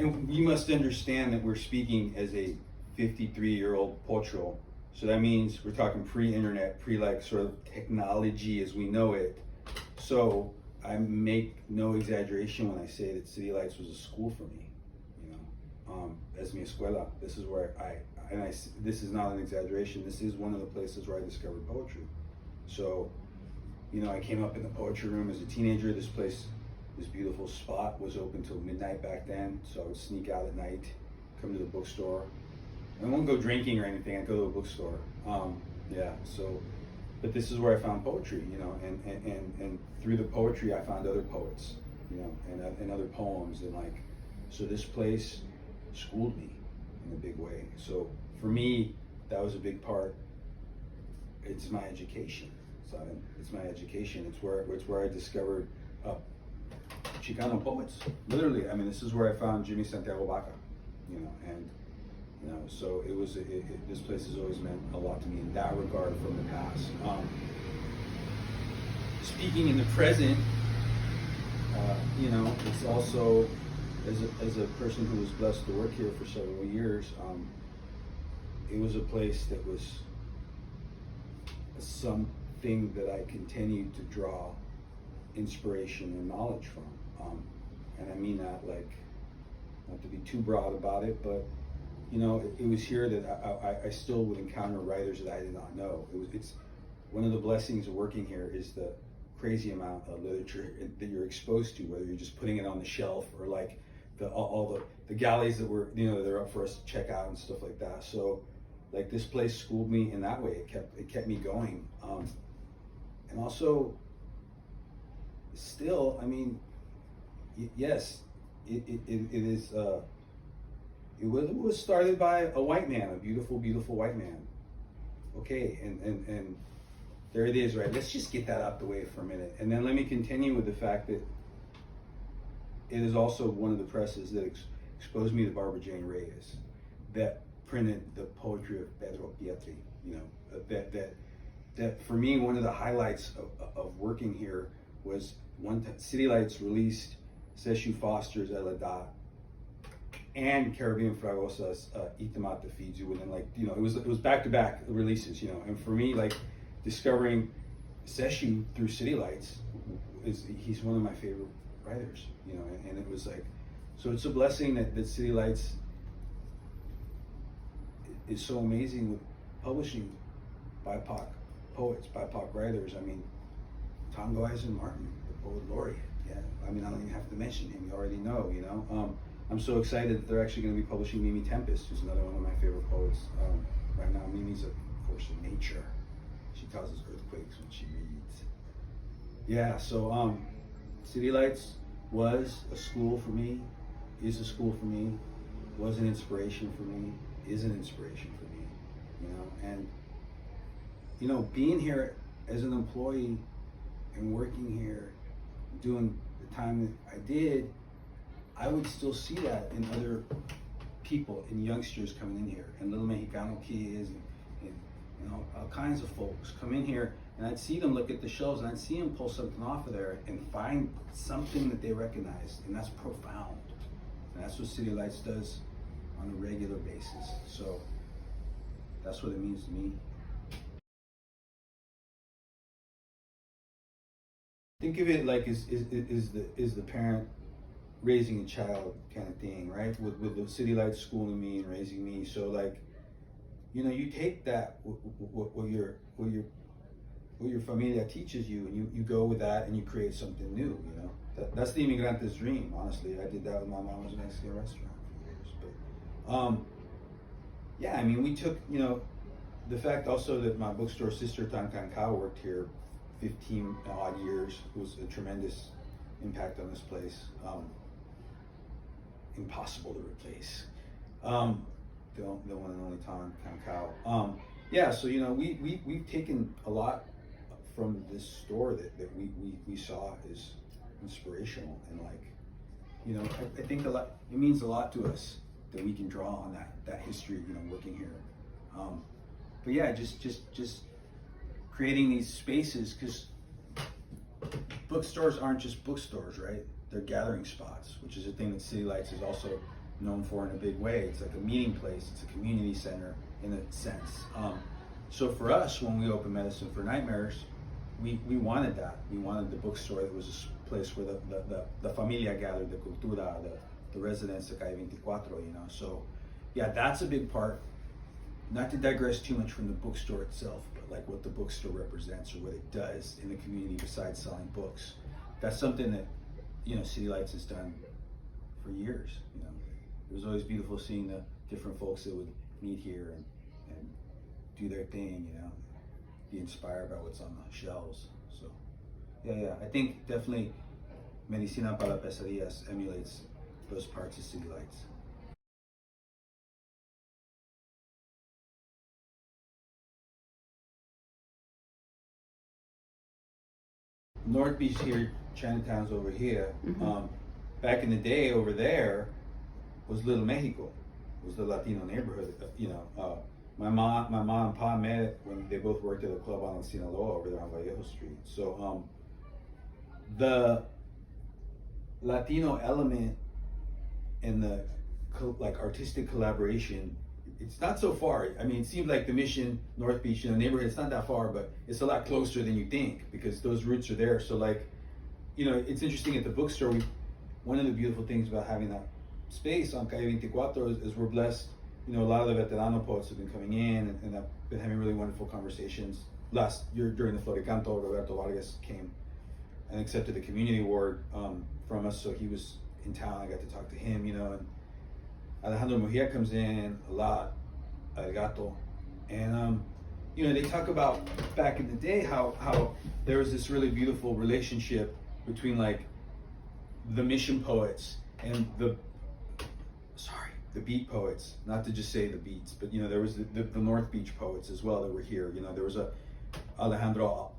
And we must understand that we're speaking as a 53-year-old potro. So that means we're talking pre-internet, like sort of technology as we know it. So I make no exaggeration when I say that City Lights was a school for me. You know, as mi escuela. This is where this is not an exaggeration. This is one of the places where I discovered poetry. So, you know, I came up in the poetry room as a teenager. This place, this beautiful spot, was open till midnight back then. So I would sneak out at night, come to the bookstore. I won't go drinking or anything. I'd go to a bookstore. Yeah. So, but this is where I found poetry. You know, and through the poetry, I found other poets. You know, and other poems, and like, so this place schooled me in a big way. So for me, that was a big part. It's my education. It's my education. It's where I discovered Chicano poets. Literally, I mean, this is where I found Jimmy Santiago Baca. You know, and you know, so it was. This place has always meant a lot to me in that regard from the past. Speaking in the present, you know, it's also as a person who was blessed to work here for several years. It was a place that was something that I continued to draw inspiration and knowledge from. And I mean that, like, not to be too broad about it, but you know, it was here that I still would encounter writers that I did not know. It's one of the blessings of working here is the crazy amount of literature that you're exposed to, whether you're just putting it on the shelf or like all the galleys that were, you know, they're up for us to check out and stuff like that. So like this place schooled me in that way. It kept me going. And also still, I mean, yes, it is, it was started by a white man, a beautiful, beautiful white man. Okay, and there it is, right? Let's just get that out the way for a minute. And then let me continue with the fact that it is also one of the presses that exposed me to Barbara Jane Reyes, that printed the poetry of Pedro Pietri. You know, that for me, one of the highlights of working here was City Lights released Seshu Foster's El Edad and Caribbean Fragosa's Itamata Feeds You within, like, you know, it was back-to-back releases, you know. And for me, like, discovering Seshu through City Lights, he's one of my favorite writers, you know. And it was like, so it's a blessing that City Lights is so amazing with publishing BIPOC poets, BIPOC writers. I mean, Tongo Eisen Martin, the poet laureate. Yeah, I mean, I don't even have to mention him. You already know, you know. I'm so excited that they're actually going to be publishing Mimi Tempest, who's another one of my favorite poets right now. Mimi's a force of nature. She causes earthquakes when she reads. Yeah, so City Lights was a school for me, is a school for me, was an inspiration for me, is an inspiration for me, you know. And, you know, being here as an employee and working here, doing the time that I did, I would still see that in other people, in youngsters coming in here, and little Mexicano kids, and you know, all kinds of folks come in here, and I'd see them look at the shelves, and I'd see them pull something off of there and find something that they recognize, and that's profound. And that's what City Lights does on a regular basis. So that's what it means to me. Think of it like is the parent raising a child kind of thing, right? With the City Lights schooling me and raising me. So like, you know, you take that what your familia teaches you, and you go with that and you create something new. You know, that's the Inmigrante's dream. Honestly, I did that with my mama's Mexican restaurant for years. But yeah, I mean, we took, you know, the fact also that my bookstore sister Tan Can Kao worked here 15 odd years was a tremendous impact on this place. Impossible to replace. The one and only Tan Can Kao. Yeah, so you know, we've taken a lot from this store that we saw as inspirational, and like, you know, I think a lot, it means a lot to us that we can draw on that history, you know, working here. But yeah, just creating these spaces, because bookstores aren't just bookstores, right? They're gathering spots, which is a thing that City Lights has also known for in a big way. It's like a meeting place. It's a community center in a sense. So for us, when we opened Medicine for Nightmares, we wanted that. We wanted the bookstore that was a place where the familia gathered, the cultura, the residents, the Calle 24, you know. So yeah, that's a big part. Not to digress too much from the bookstore itself, but like what the bookstore represents or what it does in the community besides selling books. That's something that, you know, City Lights has done for years, you know. It was always beautiful seeing the different folks that would meet here and do their thing, you know, be inspired by what's on the shelves. So yeah, I think definitely Medicina para Pesadillas emulates those parts of City Lights. North Beach here, Chinatown's over here. Back in the day over there was Little Mexico, was the Latino neighborhood, you know. My mom and pa met when they both worked at a club on Sinaloa over there on Vallejo Street. So the Latino element and the like artistic collaboration, it's not so far. I mean, it seems like the Mission, North Beach, in the neighborhood, it's not that far, but it's a lot closer than you think because those roots are there. So like, you know, it's interesting at the bookstore, one of the beautiful things about having that space on Calle 24 is we're blessed. You know, a lot of the veterano poets have been coming in and I've been having really wonderful conversations. Last year during the Floricanto, Roberto Vargas came and accepted the community award from us, so he was in town. I got to talk to him, you know, and Alejandro Mejia comes in a lot, El Gato, and you know, they talk about back in the day how there was this really beautiful relationship between like the mission poets and the beat poets, not to just say the beats, but you know, there was the North Beach poets as well that were here. You know, there was Alejandro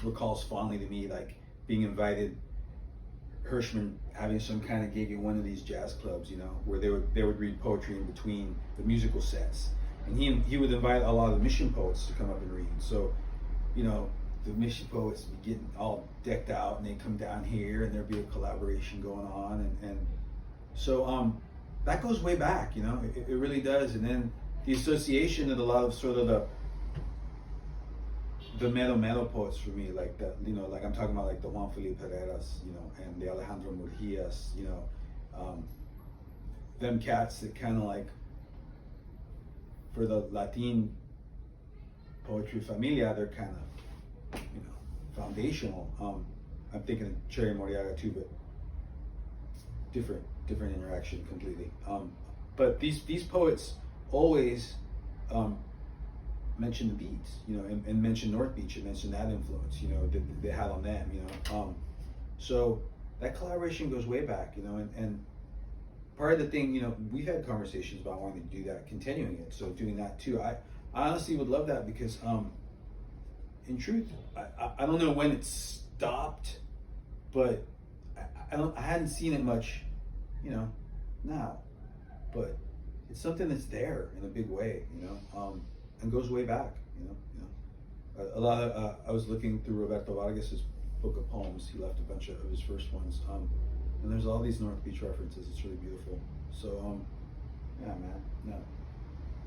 recalls fondly to me like being invited, Hirschman having some kind of gig at one of these jazz clubs, you know, where they would read poetry in between the musical sets, and he would invite a lot of the mission poets to come up and read. So, you know, the mission poets would be getting all decked out, and they come down here, and there'd be a collaboration going on, and so that goes way back, you know, it really does. And then the association of a lot of sort of the Melo poets for me, like that, you know, like I'm talking about like the Juan Felipe Herreras, you know, and the Alejandro Murgias, you know, them cats that kind of like, for the Latin poetry familia, they're kind of, you know, foundational. I'm thinking of Cherry Moriaga too, but different interaction completely. But these poets always mention the beats, you know, and mention North Beach and mention that influence, you know, that they had on them, you know. So that collaboration goes way back, you know, and part of the thing, you know, we've had conversations about wanting to do that, continuing it, so doing that too. I honestly would love that because, in truth, I don't know when it stopped, but I hadn't seen it much, you know, now, but it's something that's there in a big way, you know, and goes way back, you know. A lot of I was looking through Roberto Vargas's book of poems. He left a bunch of his first ones, and there's all these North Beach references. It's really beautiful. So yeah, man, no,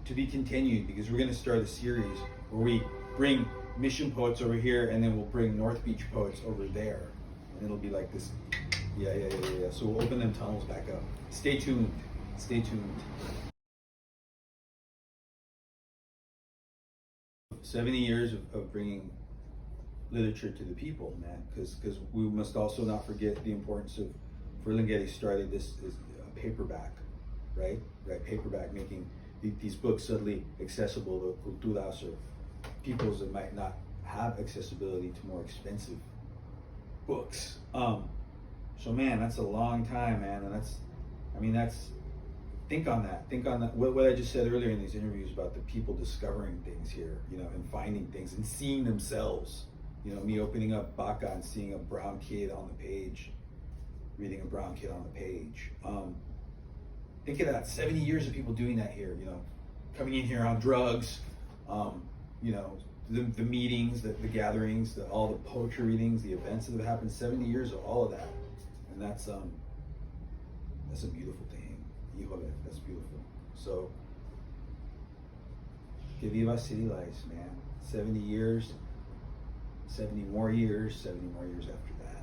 to be continued, because we're gonna start a series where we bring mission poets over here, and then we'll bring North Beach poets over there, and it'll be like this. Yeah. So we'll open them tunnels back up. Stay tuned. 70 years of bringing literature to the people, man, because we must also not forget the importance of, Ferlinghetti started this as a paperback, right? Paperback, making these books suddenly accessible to culturas or peoples that might not have accessibility to more expensive books. So man, that's a long time, man, and think on that. What I just said earlier in these interviews about the people discovering things here, you know, and finding things and seeing themselves. You know, me opening up Baca and seeing a brown kid on the page, reading a brown kid on the page. Think of that, 70 years of people doing that here, you know, coming in here on drugs, you know, the meetings, the gatherings, all the poetry readings, the events that have happened, 70 years of all of that. And that's a beautiful thing. híjole, that's beautiful. So, que viva City Lights, man. 70 years, 70 more years, 70 more years after that.